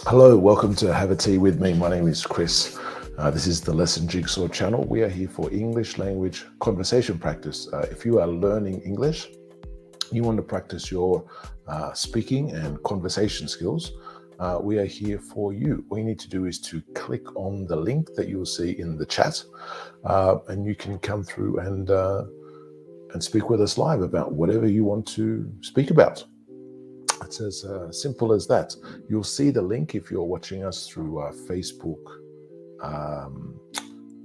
Hello, welcome to Have a Tea with me. My name is Chris. This is the Lesson Jigsaw channel. We are here for English language conversation practice. If you are learning English, you want to practice your speaking and conversation skills, we are here for you. All you need to do is to click on the link that you'll see in the chat, and you can come through and speak with us live about whatever you want to speak about. It's as simple as that. You'll see the link if you're watching us through Facebook,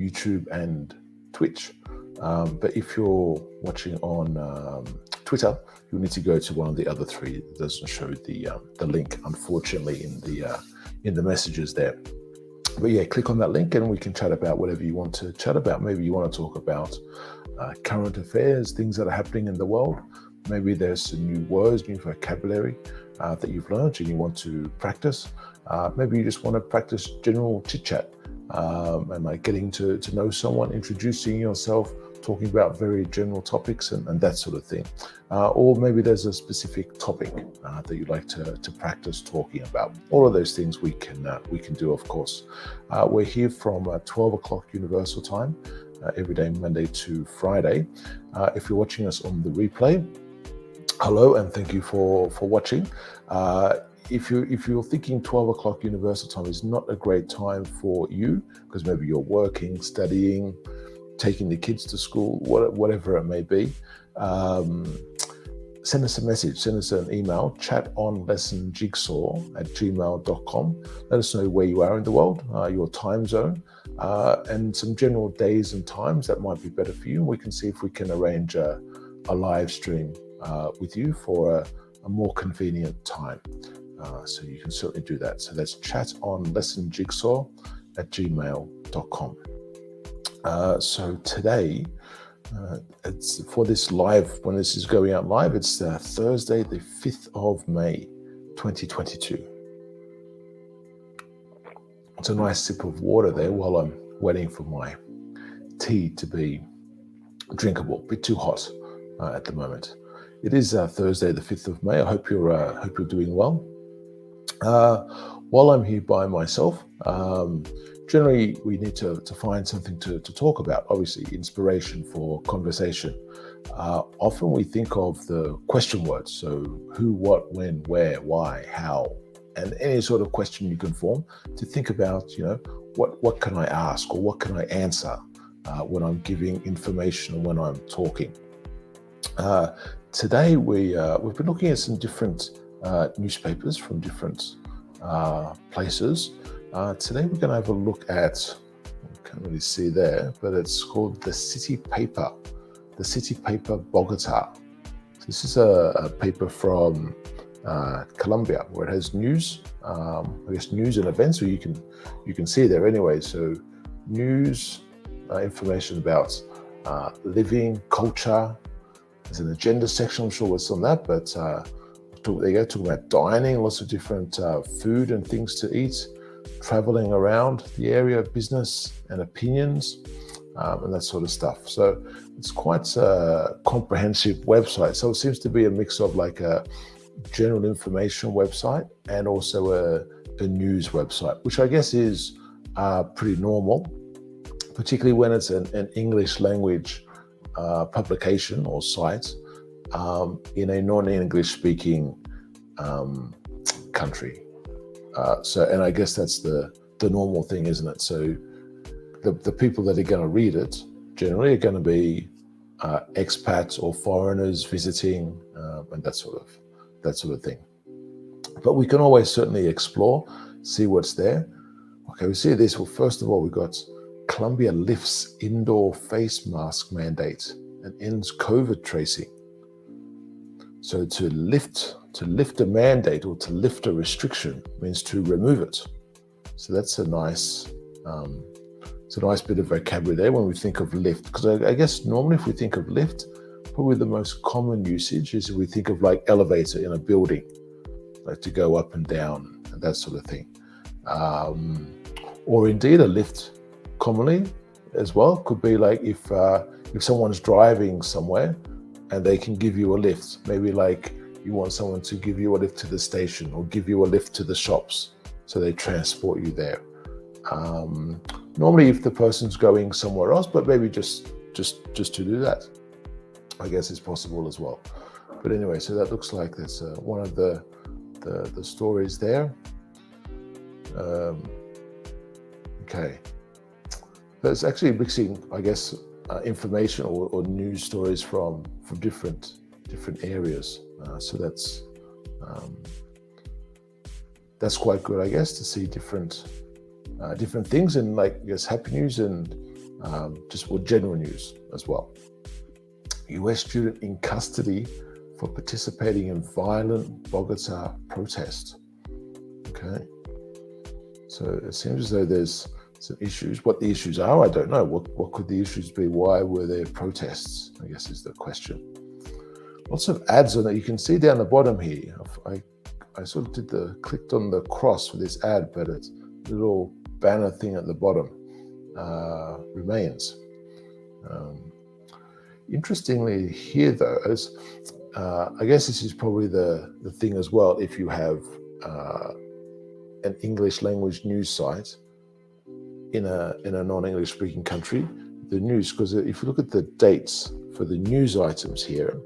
YouTube, and Twitch. But if you're watching on Twitter, you'll need to go to one of the other three. It doesn't show the link, unfortunately, in the messages there. But yeah, click on that link and we can chat about whatever you want to chat about. Maybe you want to talk about current affairs, things that are happening in the world. Maybe there's some new words, new vocabulary that you've learned and you want to practice. Maybe you just want to practice general chit-chat and like getting to know someone, introducing yourself, talking about very general topics and that sort of thing. Or maybe there's a specific topic that you'd like to practice talking about. All of those things we can do, of course. We're here from 12 o'clock Universal Time every day, Monday to Friday. If you're watching us on the replay, hello and thank you for watching. If you're thinking 12 o'clock Universal Time is not a great time for you because maybe you're working, studying, taking the kids to school, whatever it may be, send us a message, send us an email, chatonlessonjigsaw@gmail.com. Let us know where you are in the world, your time zone, and some general days and times that might be better for you. We can see if we can arrange a live stream with you for a more convenient time. So you can certainly do that. So that's chatonlessonjigsaw@gmail.com. So today, it's for this live, when this is going out live, it's Thursday, the 5th of May, 2022. It's a nice sip of water there while I'm waiting for my tea to be drinkable. A bit too hot at the moment. It is Thursday, the 5th of May. I hope you're doing well. While I'm here by myself, generally we need to find something to talk about. Obviously, inspiration for conversation. Often we think of the question words, so who, what, when, where, why, how, and any sort of question you can form to think about, what can I ask or what can I answer when I'm giving information or when I'm talking. Today we've been looking at some different newspapers from different places. Today we're going to have a look at, I can't really see there, but it's called the City Paper Bogota. So this is a paper from Colombia where it has news, news and events, so you can see there anyway. So news, information about living, culture. There's an agenda section, I'm sure what's on that, but there you go, talking about dining, lots of different food and things to eat, traveling around the area, business and opinions, and that sort of stuff. So it's quite a comprehensive website. So it seems to be a mix of like a general information website and also a news website, which I guess is pretty normal, particularly when it's an English language publication or site in a non-English speaking country. And I guess that's the normal thing, isn't it? So the people that are going to read it generally are going to be expats or foreigners visiting and that sort of thing. But we can always certainly explore, see what's there. Okay, we see this. Well, first of all, we've got Colombia lifts indoor face mask mandate and ends COVID tracing. So to lift a mandate or to lift a restriction means to remove it. So that's a nice bit of vocabulary there when we think of lift. Because I guess normally if we think of lift, probably the most common usage is we think of like elevator in a building, like to go up and down and that sort of thing. Or indeed a lift commonly as well could be like if someone's driving somewhere and they can give you a lift, maybe like you want someone to give you a lift to the station or give you a lift to the shops, so they transport you there. Normally, if the person's going somewhere else, but maybe just to do that, I guess it's possible as well. But anyway, so that looks like that's one of the stories there. Okay, that's actually mixing, I guess, information or news stories from different areas. So that's quite good, I guess, to see different things, and like, I guess, happy news and just general news as well. US student in custody for participating in violent Bogota protest. Okay, so it seems as though there's some issues. What the issues are, I don't know. What could the issues be? Why were there protests, I guess, is the question. Lots of ads on it. You can see down the bottom here. I sort of clicked on the cross for this ad, but it's a little banner thing at the bottom remains. Interestingly here, though, is I guess this is probably the thing as well. If you have an English language news site in a non-English speaking country, the news, because if you look at the dates for the news items here,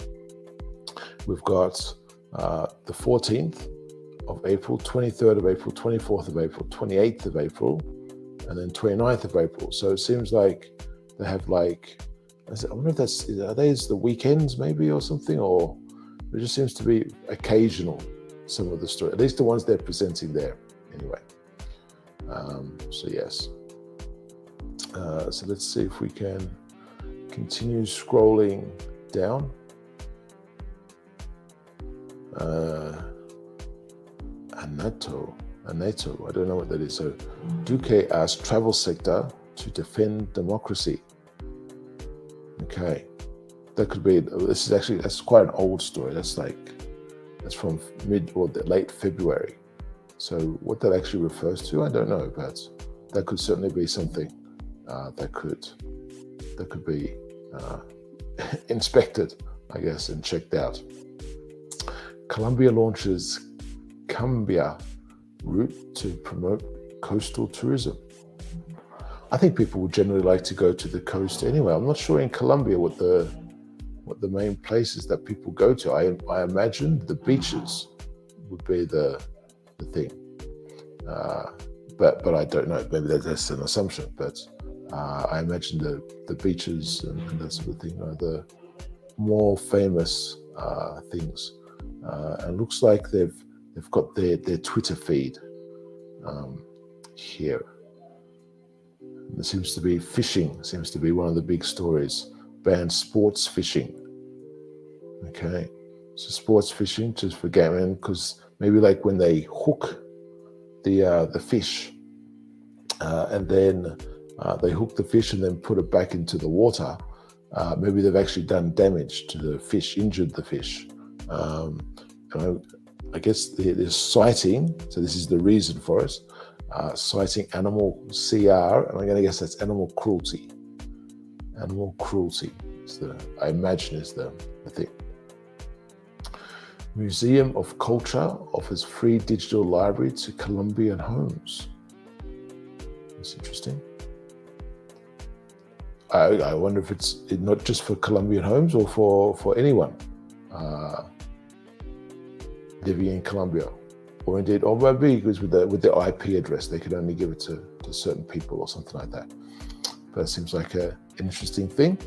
we've got the 14th of April, 23rd of April, 24th of April, 28th of April, and then 29th of April. So it seems like they have, like, I wonder if are those the weekends maybe or something, or it just seems to be occasional, some of the story, at least the ones they're presenting there anyway. So yes. So let's see if we can continue scrolling down. Anato, I don't know what that is. So Duque asked travel sector to defend democracy. Okay, that could be, that's quite an old story. That's from mid or late February. So what that actually refers to, I don't know, but that could certainly be something that could be inspected, I guess, and checked out. Colombia launches Cambia route to promote coastal tourism. I think people would generally like to go to the coast anyway. I'm not sure in Colombia what the main places that people go to. I imagine the beaches would be the thing, but I don't know. Maybe that's an assumption. But I imagine the beaches and that sort of thing are the more famous things. And looks like they've got their Twitter feed here. There seems to be fishing, seems to be one of the big stories. Ban sports fishing. Okay, so sports fishing just for gaming, because maybe like when they hook the fish and then they hook the fish and then put it back into the water, maybe they've actually done damage to the fish, injured the fish. I guess they're citing, so this is the reason for it, citing animal CR, and I'm going to guess that's animal cruelty. Animal cruelty, I imagine, is the thing. Museum of Culture offers free digital library to Colombian homes. That's interesting. I wonder if it's not just for Colombian homes or for anyone living in Colombia, or indeed, or maybe because with the IP address, they could only give it to certain people or something like that. But it seems like an interesting thing.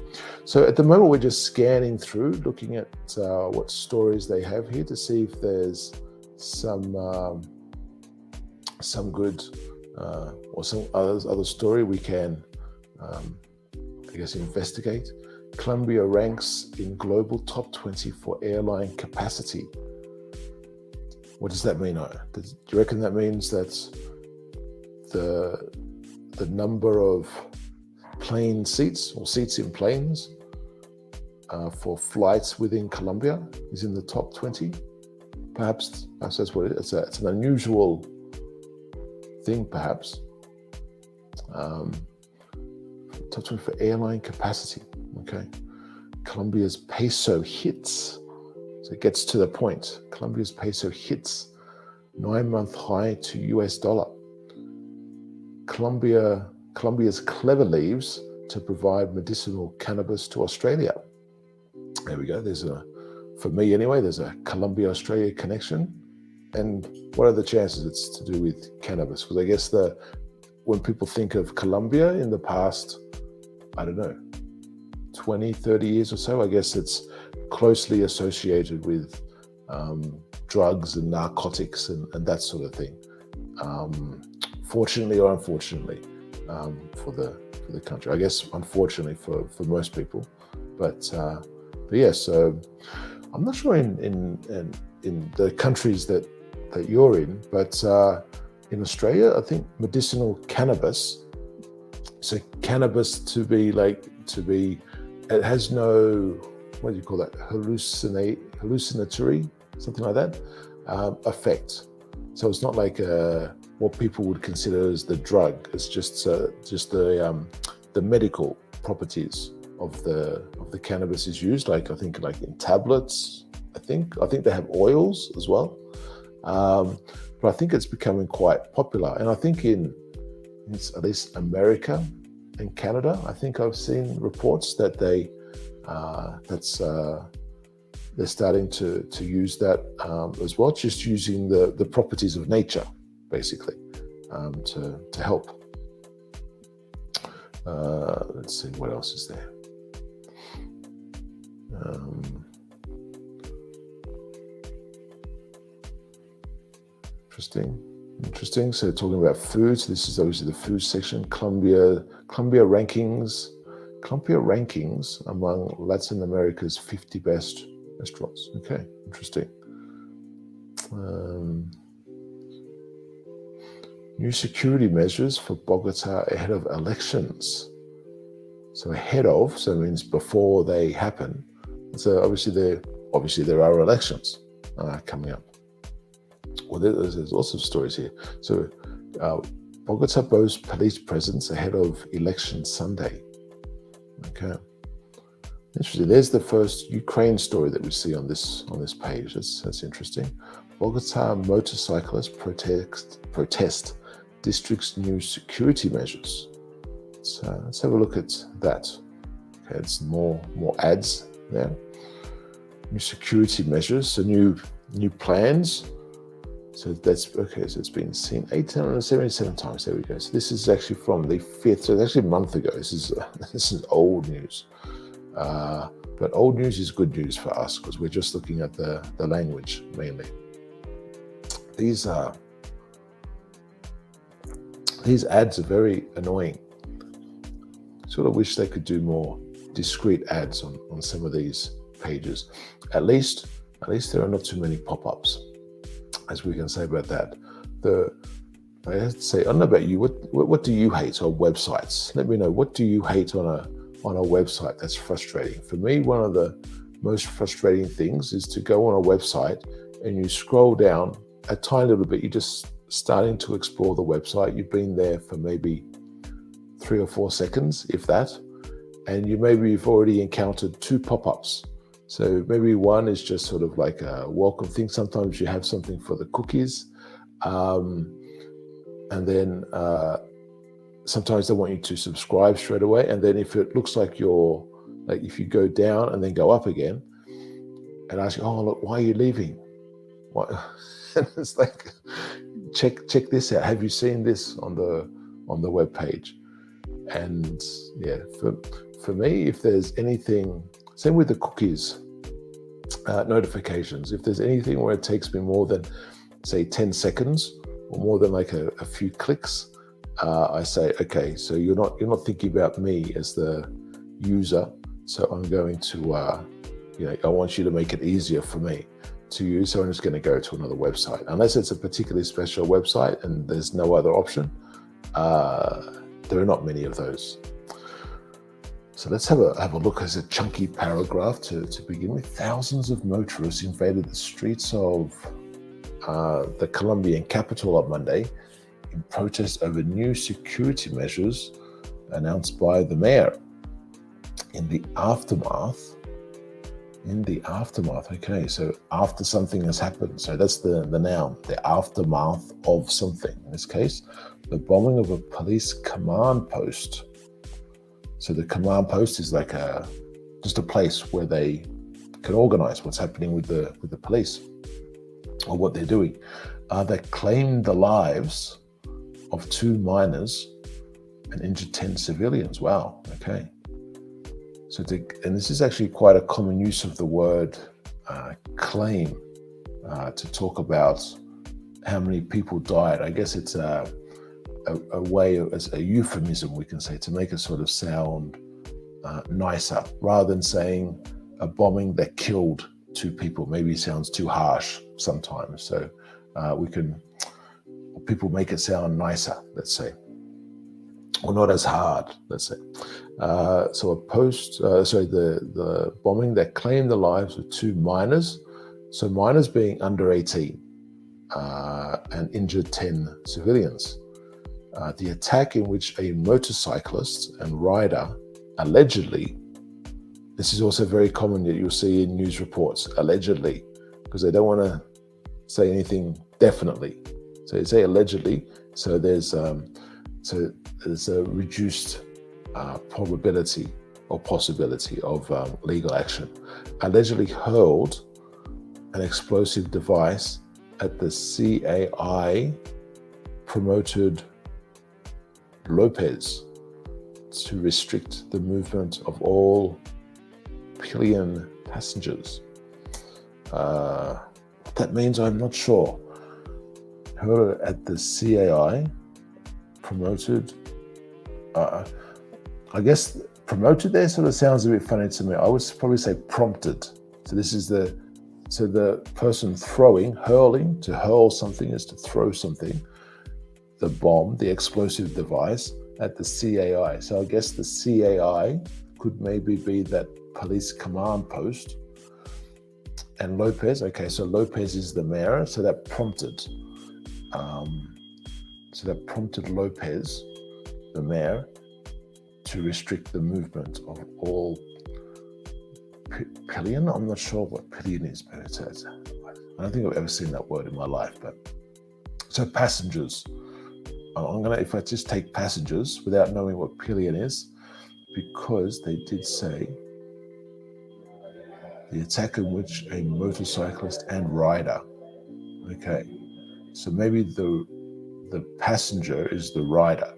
So at the moment, we're just scanning through, looking at what stories they have here to see if there's some good or some other story we can, I guess, investigate. Colombia ranks in global top 20 for airline capacity. What does that mean? Do you reckon that means that the number of plane seats or seats in planes for flights within Colombia is in the top 20? Perhaps that's what it is. It's an unusual thing, perhaps. Top 20 for airline capacity. Okay. Colombia's peso hits. So it gets to the point. Colombia's peso hits 9-month high to US dollar. Colombia's clever leaves to provide medicinal cannabis to Australia. There we go. For me anyway, there's a Colombia-Australia connection. And what are the chances it's to do with cannabis? Because I guess when people think of Colombia in the past, I don't know, 20, 30 years or so, I guess it's closely associated with drugs and narcotics and that sort of thing. Fortunately or unfortunately for the country. I guess unfortunately for most people. But yeah, so I'm not sure in the countries that you're in, but in Australia, I think medicinal cannabis. So cannabis to be, it has no, what do you call that? Hallucinatory, something like that, effect. So it's not like what people would consider as the drug. It's just the medical properties of the cannabis is used. I think in tablets. I think they have oils as well. But I think it's becoming quite popular, and I think it's at least America and Canada. I think I've seen reports that they're starting to use that as well, just using the properties of nature, basically, to help. Let's see, what else is there? Interesting. So talking about foods, this is obviously the food section. Colombia rankings among Latin America's 50 best restaurants. Okay, interesting. New security measures for Bogota ahead of elections. So ahead of, so it means before they happen. So obviously there are elections coming up. Well, there's lots of stories here. So Bogota boasts police presence ahead of election Sunday. Okay, interesting. There's the first Ukraine story that we see on this page. That's interesting. Bogota motorcyclists protest district's new security measures. So let's have a look at that. Okay, it's more ads there. New security measures, so new plans. So that's okay. So it's been seen 877 times. There we go. So this is actually from the 5th. So it's actually a month ago. This is old news. But old news is good news for us because we're just looking at the language mainly. These ads are very annoying. Sort of wish they could do more discrete ads on some of these pages. At least there are not too many pop-ups, as we can say about that. I have to say, I don't know about you, what do you hate on websites? Let me know, what do you hate on a website that's frustrating? For me, one of the most frustrating things is to go on a website and you scroll down a tiny little bit, you're just starting to explore the website. You've been there for maybe 3 or 4 seconds, if that, and you've already encountered 2 pop-ups. So maybe one is just sort of like a welcome thing. Sometimes you have something for the cookies. And then sometimes they want you to subscribe straight away. And then if it looks like if you go down and then go up again and ask you, oh, look, why are you leaving? What? And it's like, check this out. Have you seen this on the web page? And yeah, for me, if there's anything, same with the cookies, notifications. If there's anything where it takes me more than, say, 10 seconds or more than like a few clicks, I say, okay, so you're not thinking about me as the user. So I'm going to, I want you to make it easier for me to use. So I'm just going to go to another website, unless it's a particularly special website and there's no other option. There are not many of those. So let's have a look at a chunky paragraph to begin with. Thousands of motorists invaded the streets of the Colombian capital on Monday in protest over new security measures announced by the mayor. In the aftermath In the aftermath. Okay, so after something has happened. So that's the noun, the aftermath of something. In this case, the bombing of a police command post. So the command post is like just a place where they can organize what's happening with the police or what they're doing. That claimed the lives of 2 minors and injured 10 civilians. Wow. Okay. So, and this is actually quite a common use of the word claim to talk about how many people died. I guess it's a way, as a euphemism, we can say, to make it sort of sound nicer, rather than saying a bombing that killed 2 people. Maybe it sounds too harsh sometimes. So people make it sound nicer, let's say, or not as hard, let's say. So the bombing that claimed the lives of 2 minors, so minors being under 18, and injured 10 civilians. The attack in which a motorcyclist and rider allegedly, this is also very common that you'll see in news reports, allegedly, because they don't want to say anything definitely. So you say allegedly, so there's a reduced probability or possibility of legal action. Allegedly hurled an explosive device at the CAI promoted Lopez to restrict the movement of all pillion passengers. What that means, I'm not sure. Hurled at the CAI promoted, I guess promoted there sort of sounds a bit funny to me. I would probably say prompted. So this is the person hurling, to hurl something is to throw something, the bomb, the explosive device at the CAI. So I guess the CAI could maybe be that police command post. And Lopez, okay, so Lopez is the mayor, so that prompted Lopez, the mayor, to restrict the movement of all pillion. I'm not sure what pillion is, but I don't think I've ever seen that word in my life. But so passengers, if I just take passengers without knowing what pillion is, because they did say the attack in which a motorcyclist and rider. Okay, so maybe the passenger is the rider,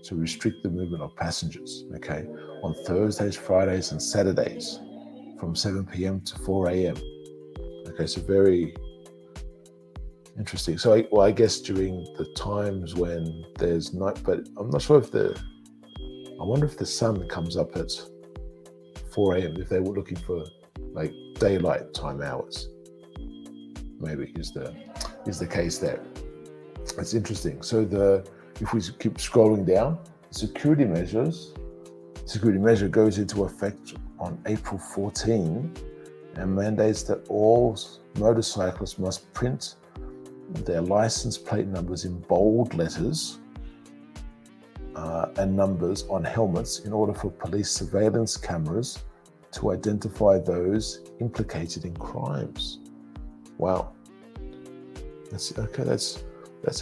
to restrict the movement of passengers, okay, on Thursdays, Fridays, and Saturdays from 7 p.m. to 4 a.m. Okay, so very interesting. So I guess during the times when there's night, but I'm not sure I wonder if the sun comes up at 4 a.m. if they were looking for like daylight time hours. Maybe is the case there. It's interesting. So if we keep scrolling down, security measure goes into effect on April 14 and mandates that all motorcyclists must print their license plate numbers in bold letters and numbers on helmets in order for police surveillance cameras to identify those implicated in crimes. Wow. That's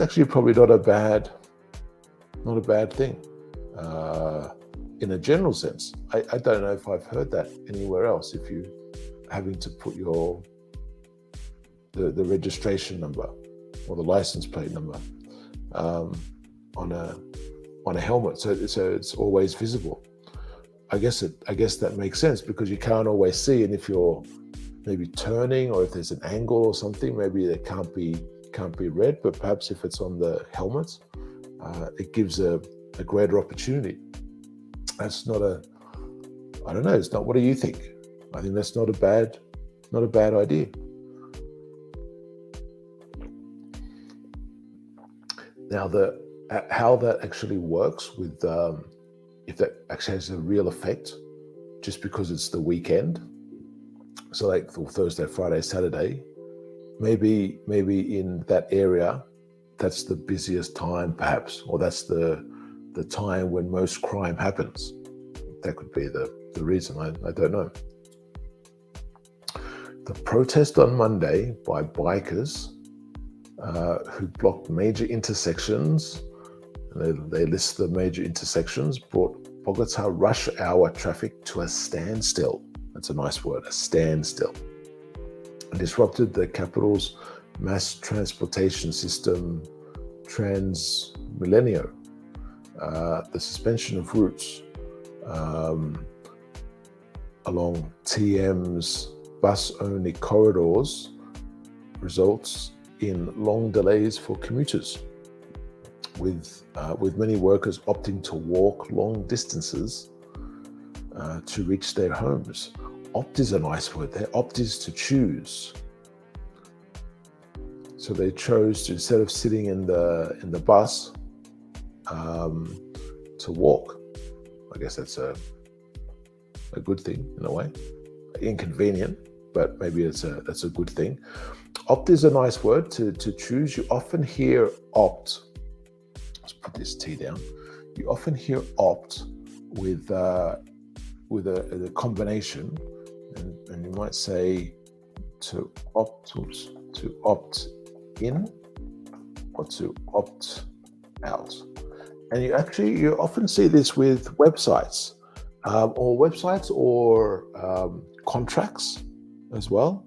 actually probably not a bad thing in a general sense. I don't know if I've heard that anywhere else. If you having to put the registration number or the license plate number on a helmet, so it's always visible. I guess that makes sense because you can't always see, and if you're maybe turning or if there's an angle or something, maybe it can't be read. But perhaps if it's on the helmet, it gives a greater opportunity. That's not I don't know. It's not. What do you think? I think that's not a bad idea. Now, how that actually works with if that actually has a real effect, just because it's the weekend. So like for Thursday, Friday, Saturday, maybe in that area, that's the busiest time, perhaps, or that's the time when most crime happens. That could be the reason. I don't know. The protest on Monday by bikers who blocked major intersections, and they list the major intersections, brought Bogota rush hour traffic to a standstill. That's a nice word, a standstill. And disrupted the capital's mass transportation system, Transmilenio. The suspension of routes along TM's bus-only corridors results in long delays for commuters, with many workers opting to walk long distances to reach their homes. Opt is a nice word there. Opt is to choose. So they chose to, instead of sitting in the bus, to walk. I guess that's a good thing in a way. Inconvenient, but maybe that's a good thing. Opt is a nice word to choose. You often hear opt. Let's put this T down. You often hear opt with a combination, and you might say to opt in or to opt out. And you often see this with websites, or contracts as well.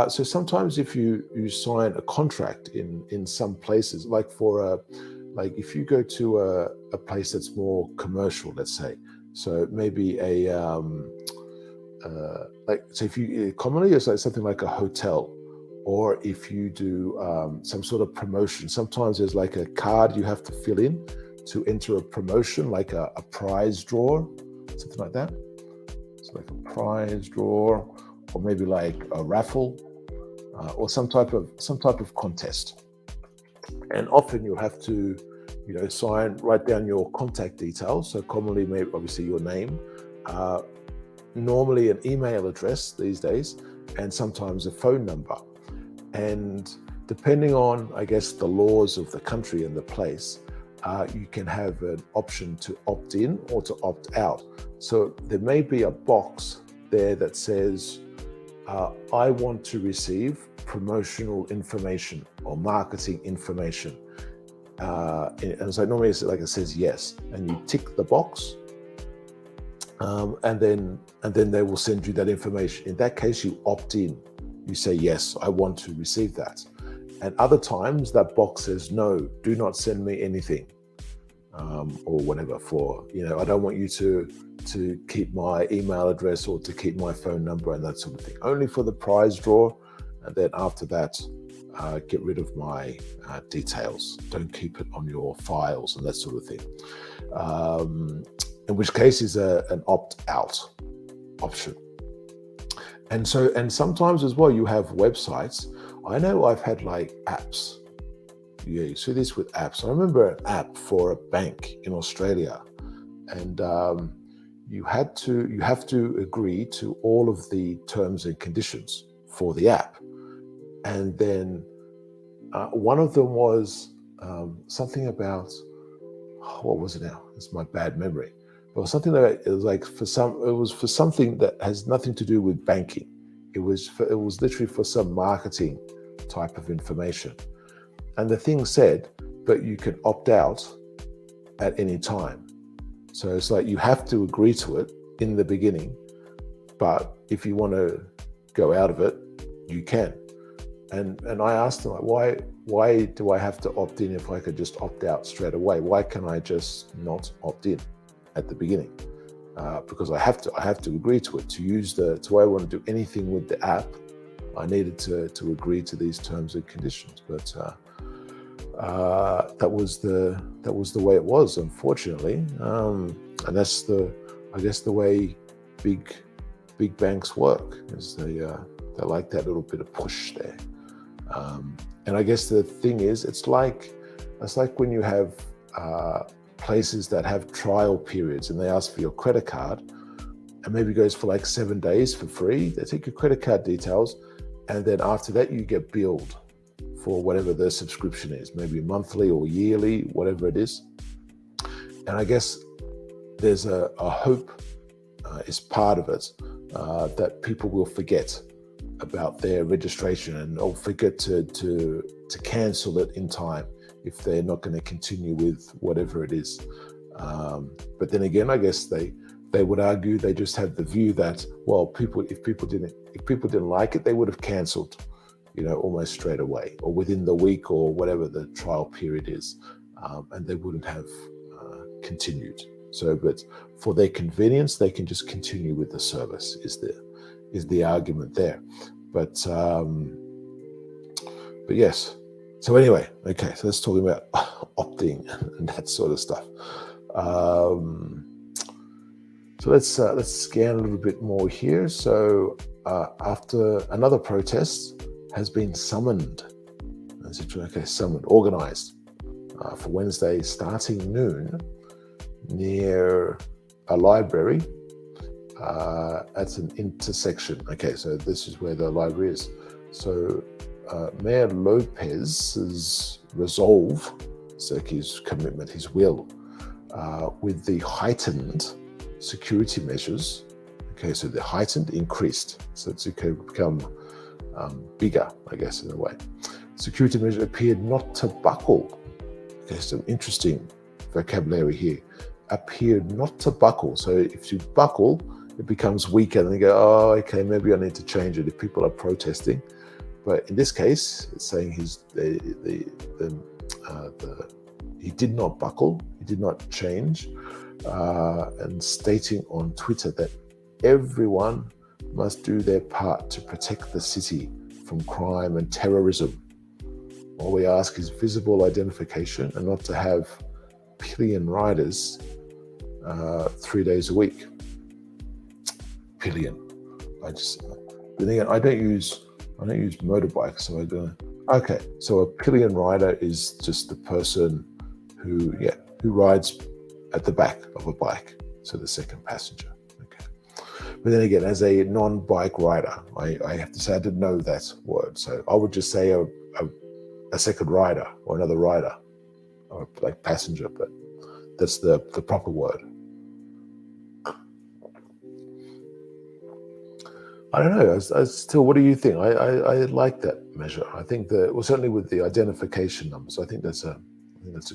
So sometimes if you sign a contract in some places, like if you go to a place that's more commercial, let's say, so maybe so if you commonly it's like something like a hotel, or if you do some sort of promotion, sometimes there's like a card you have to fill in to enter a promotion, like a prize draw, something like that. So like a prize draw, or maybe like a raffle, or some type of contest. And often you'll have to, write down your contact details. So commonly, maybe obviously your name, normally an email address these days, and sometimes a phone number. And depending on, I guess, the laws of the country and the place, you can have an option to opt in or to opt out. So there may be a box there that says, I want to promotional information or marketing information. And so normally it says yes, and you tick the box, and then they will send you that information. In that case, you opt in. You say, yes, I want to receive that. And other times that box says, no, do not send me anything, or whatever, for, I don't want you to keep my email address or to keep my phone number and that sort of thing. Only for the prize draw. And then after that, get rid of my details. Don't keep it on your files and that sort of thing. In which case is an opt-out option. And sometimes as well, you have websites. I know I've had like apps. Yeah, you see this with apps. I remember an app for a bank in Australia, and you have to agree to all of the terms and conditions for the app. And then one of them was something about, what was it now? It's my bad memory. But something that it was for something that has nothing to do with banking. It was literally for some marketing type of information. And the thing said, but you can opt out at any time. So it's like you have to agree to it in the beginning, but if you want to go out of it, you can. And I asked them, like, why do I have to opt in if I could just opt out straight away? Why can I just not opt in at the beginning? Because I have to agree to it to use I want to do anything with the app. I needed to agree to these terms and conditions, but that was the way it was, unfortunately, and that's the way big banks work, is they like that little bit of push there. And I guess the thing is, it's like when you have places that have trial periods and they ask for your credit card, and maybe it goes for like 7 days for free. They take your credit card details, and then after that you get billed for whatever the subscription is, maybe monthly or yearly, whatever it is. And I guess there's a hope is part of it, that people will forget about their registration and forget to cancel it in time if they're not going to continue with whatever it is. But then again, I guess they would argue they just have the view that, well, if people didn't like it, they would have cancelled, almost straight away or within the week or whatever the trial period is, and they wouldn't have continued. So, but for their convenience, they can just continue with the service. Is the argument there? But yes. So anyway, okay. So let's talk about opting and that sort of stuff. So let's scan a little bit more here. So after another protest has been summoned, organized for Wednesday starting noon near a library at an intersection. Okay, so this is where the library is. So Mayor Lopez's resolve, so his commitment, his will, with the heightened security measures. Okay, so the heightened increased, so it's become bigger, I guess, in a way. Security measures appeared not to buckle. Okay, some interesting vocabulary here. Appeared not to buckle. So if you buckle, it becomes weaker, and they go, oh, okay, maybe I need to change it if people are protesting. But in this case, it's saying he did not buckle, he did not change, and stating on Twitter that everyone must do their part to protect the city from crime and terrorism. All we ask is visible identification and not to have pillion riders 3 days a week. Pillion. But again, I don't use motorbikes, so I don't. Okay, so a pillion rider is just the person who rides at the back of a bike, so the second passenger. Okay, but then again, as a non-bike rider, I have to say I didn't know that word, so I would just say a second rider or another rider, or like passenger, but that's the proper word. I don't know. I still, what do you think? I like that measure. I think certainly with the identification numbers, I think that's a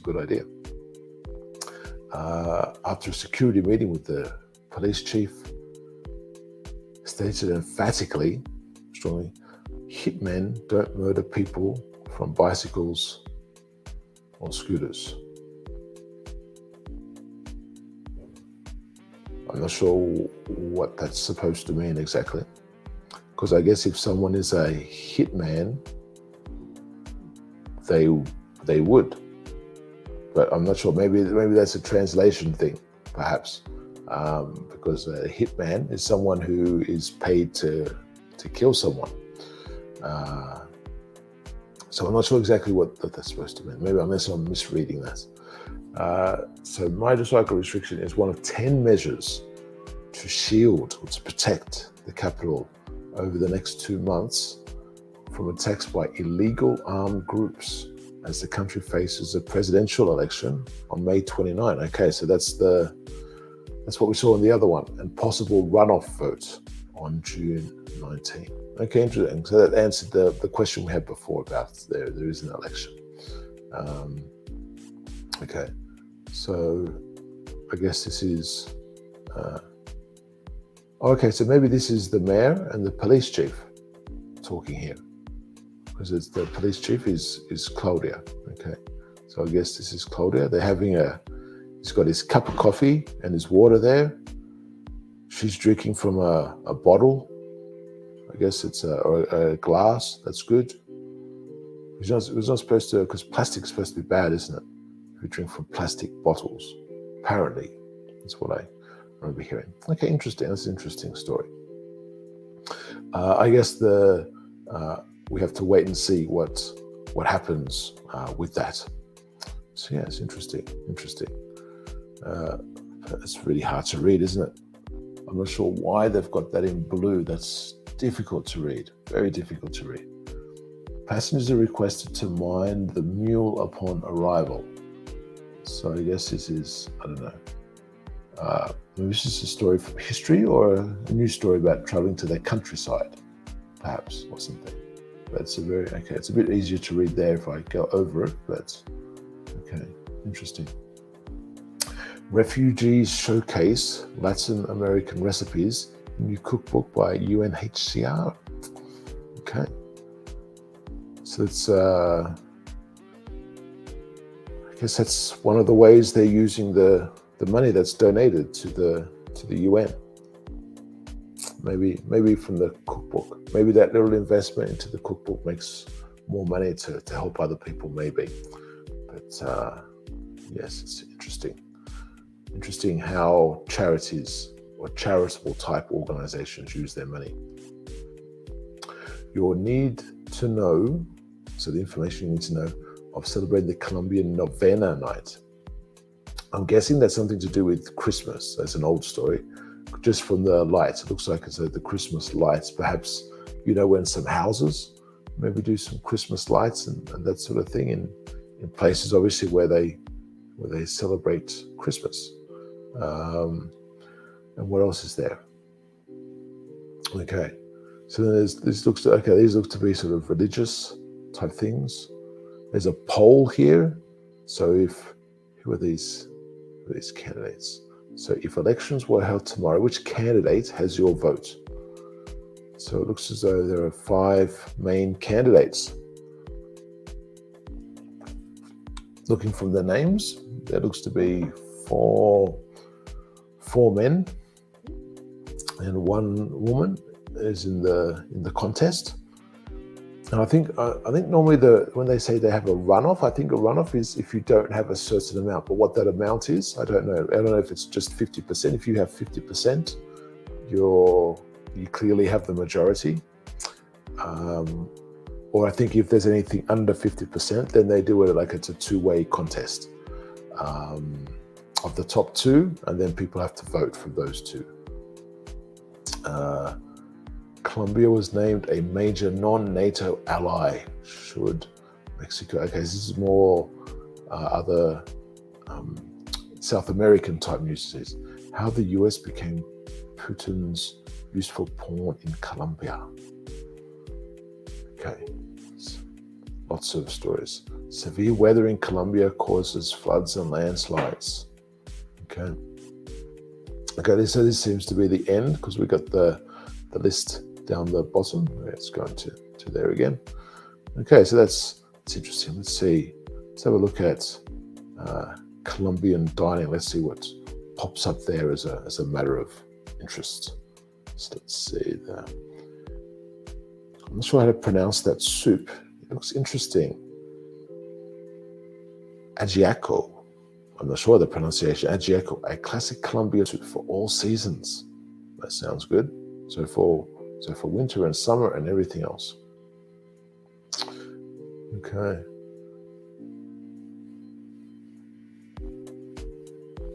good idea. After a security meeting with the police chief, stated emphatically, strongly, hitmen don't murder people from bicycles or scooters. I'm not sure what that's supposed to mean exactly. Because I guess if someone is a hitman, they would, but I'm not sure. Maybe that's a translation thing, perhaps, because a hitman is someone who is paid to kill someone. So I'm not sure exactly what that's supposed to mean. Maybe unless I'm misreading that. So motorcycle restriction is one of 10 measures to shield or to protect the capital over the next 2 months from attacks by illegal armed groups as the country faces a presidential election on May 29. Okay, so that's what we saw in the other one, and possible runoff vote on June 19. Okay, interesting. So that answered the question we had before about there is an election. Okay, so I guess this is okay, so maybe this is the mayor and the police chief talking here, because it's the police chief is Claudia. Okay, so I guess this is Claudia. They're having he's got his cup of coffee and his water there. She's drinking from a bottle. I guess it's a glass. That's good. It was not supposed to, because plastic's supposed to be bad, isn't it? If you drink from plastic bottles, apparently. That's what I remember hearing. Okay, interesting. That's an interesting story. I guess we have to wait and see what happens with that. So yeah, it's interesting. It's really hard to read, isn't it? I'm not sure why they've got that in blue. That's difficult to read. Very difficult to read. Passengers are requested to mind the mule upon arrival. So I guess this is, I don't know. Maybe this is a story from history or a new story about traveling to their countryside, perhaps, or something. But it's it's a bit easier to read there if I go over it, but okay, interesting. Refugees Showcase Latin American Recipes, new cookbook by UNHCR. Okay. So it's, I guess that's one of the ways they're using the money that's donated to the UN. Maybe from the cookbook. Maybe that little investment into the cookbook makes more money to help other people, maybe. But yes, it's interesting. Interesting how charities or charitable type organizations use their money. Your need to know, so the information you need to know of celebrating the Colombian Novena night. I'm guessing that's something to do with Christmas. That's an old story. Just from the lights, it looks like it's the Christmas lights. Perhaps, when some houses maybe do some Christmas lights and that sort of thing in places, obviously, where they celebrate Christmas. And what else is there? Okay, so then these look to be sort of religious type things. There's a poll here. So who are these candidates? So if elections were held tomorrow, which candidate has your vote? So it looks as though there are 5 main candidates. Looking from the names, there looks to be four men and 1 woman is in the contest. And I think normally when they say they have a runoff, I think a runoff is if you don't have a certain amount. But what that amount is, I don't know. I don't know if it's just 50%. If you have 50%, you clearly have the majority. Or I think if there's anything under 50%, then they do it like it's a 2-way contest of the top 2, and then people have to vote for those 2. Colombia was named a major non-NATO ally. Should Mexico? Okay, this is more other South American type news. It says how the US became Putin's useful pawn in Colombia. Okay, lots of stories. Severe weather in Colombia causes floods and landslides. Okay, so this seems to be the end because we got the list down the bottom. It's going to there again. Okay, so that's interesting. Let's have a look at Colombian dining. Let's see what pops up there as a matter of interest. So let's see there. I'm not sure how to pronounce that soup. It looks interesting. Ajiaco. I'm not sure the pronunciation. Ajiaco, a classic Colombian soup for all seasons. That sounds good. So for winter and summer and everything else. Okay.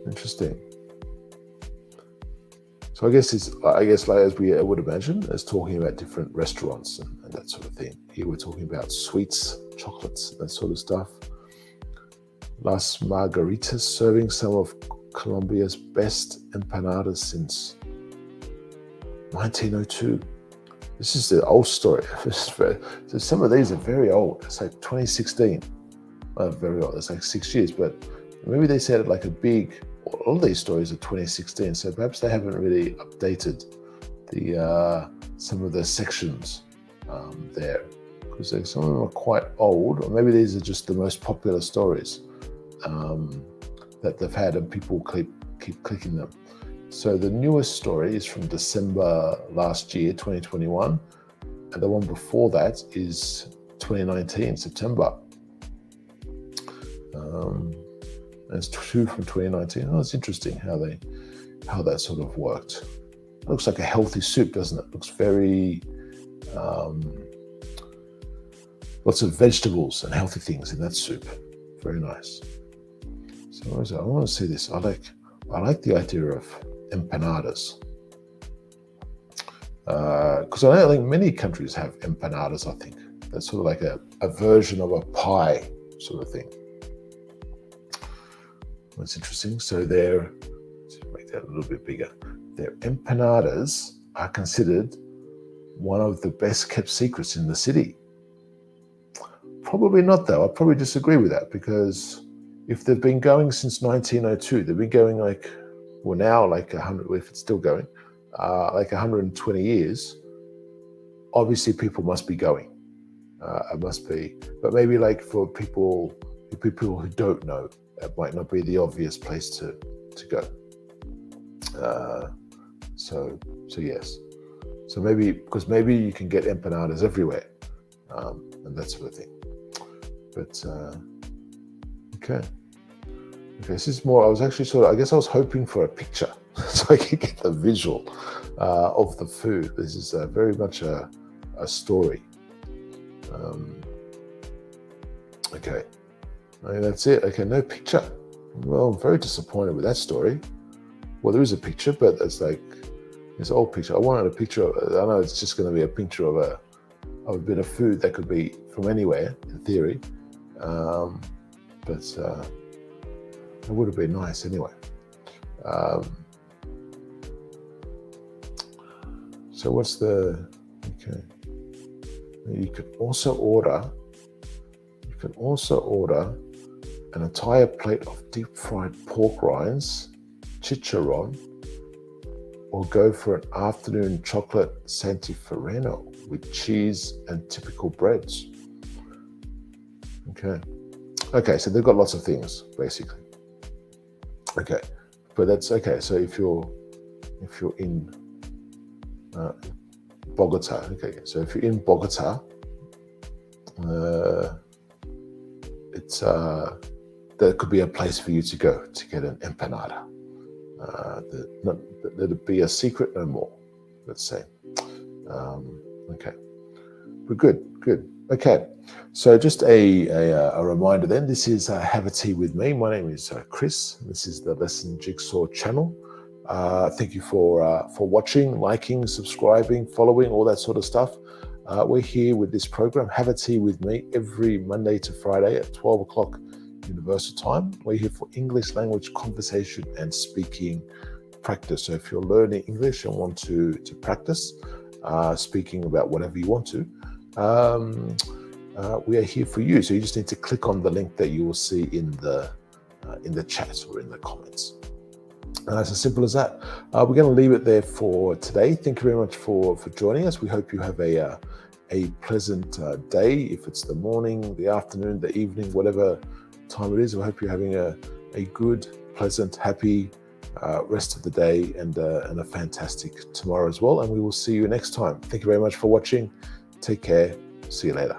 Interesting. So I guess like as we would imagine, it's talking about different restaurants and that sort of thing. Here we're talking about sweets, chocolates, that sort of stuff. Las Margaritas, serving some of Colombia's best empanadas since 1902. This is the old story. So some of these are very old. It's like 2016. Very old. It's like 6 years, but maybe they said it like all of these stories are 2016. So perhaps they haven't really updated some of the sections there, because some of them are quite old, or maybe these are just the most popular stories that they've had, and people keep clicking them. So the newest story is from December last year, 2021, and the one before that is 2019, September. There's 2 from 2019. Oh, it's interesting how that sort of worked. It looks like a healthy soup, doesn't it? It looks very lots of vegetables and healthy things in that soup. Very nice. So I want to see this. I like the idea of empanadas, because I think many countries have empanadas. I think that's sort of like a version of a pie sort of thing. That's interesting. So let's make that a little bit bigger. Their empanadas are considered one of the best kept secrets in the city? Probably not, though. I probably disagree with that, because if they've been going since 1902, they've been going now 100, if it's still going, 120 years, obviously people must be going. It must be, but maybe for people who don't know, it might not be the obvious place to go. So yes. So maybe you can get empanadas everywhere, and that sort of thing. But okay. This is more. I was actually I guess I was hoping for a picture so I could get the visual of the food. This is very much a story. Okay, that's it. Okay, no picture. Well, I'm very disappointed with that story. Well, there is a picture, but it's an old picture. I wanted a picture of, I know it's just going to be a picture of a bit of food that could be from anywhere, in theory. But it would have been nice anyway. So what's the, okay. You can also order an entire plate of deep fried pork rinds, chicharron, or go for an afternoon chocolate santifereno with cheese and typical breads. Okay, so they've got lots of things, basically. Okay, but that's okay. So if you're in Bogota, okay, so if you're in Bogota, there could be a place for you to go to get an empanada. That'd be a secret no more, let's say. Okay, but good. Okay, so just a reminder then, this is Have a Tea with me. My name is Chris. This is the Lesson Jigsaw channel. Thank you for watching, liking, subscribing, following, all that sort of stuff. We're here with this program, Have a Tea with me, every Monday to Friday at 12 o'clock Universal Time. We're here for English language conversation and speaking practice. So if you're learning English and want to practice speaking about whatever you want to, we are here for you. So you just need to click on the link that you will see in the chat or in the comments. It's as simple as that. We're going to leave it there for today. Thank you very much for joining us. We hope you have a pleasant day. If it's the morning, the afternoon, the evening, whatever time it is, I hope you're having a good, pleasant, happy rest of the day and a fantastic tomorrow as well. And we will see you next time. Thank you very much for watching. Take care. See you later.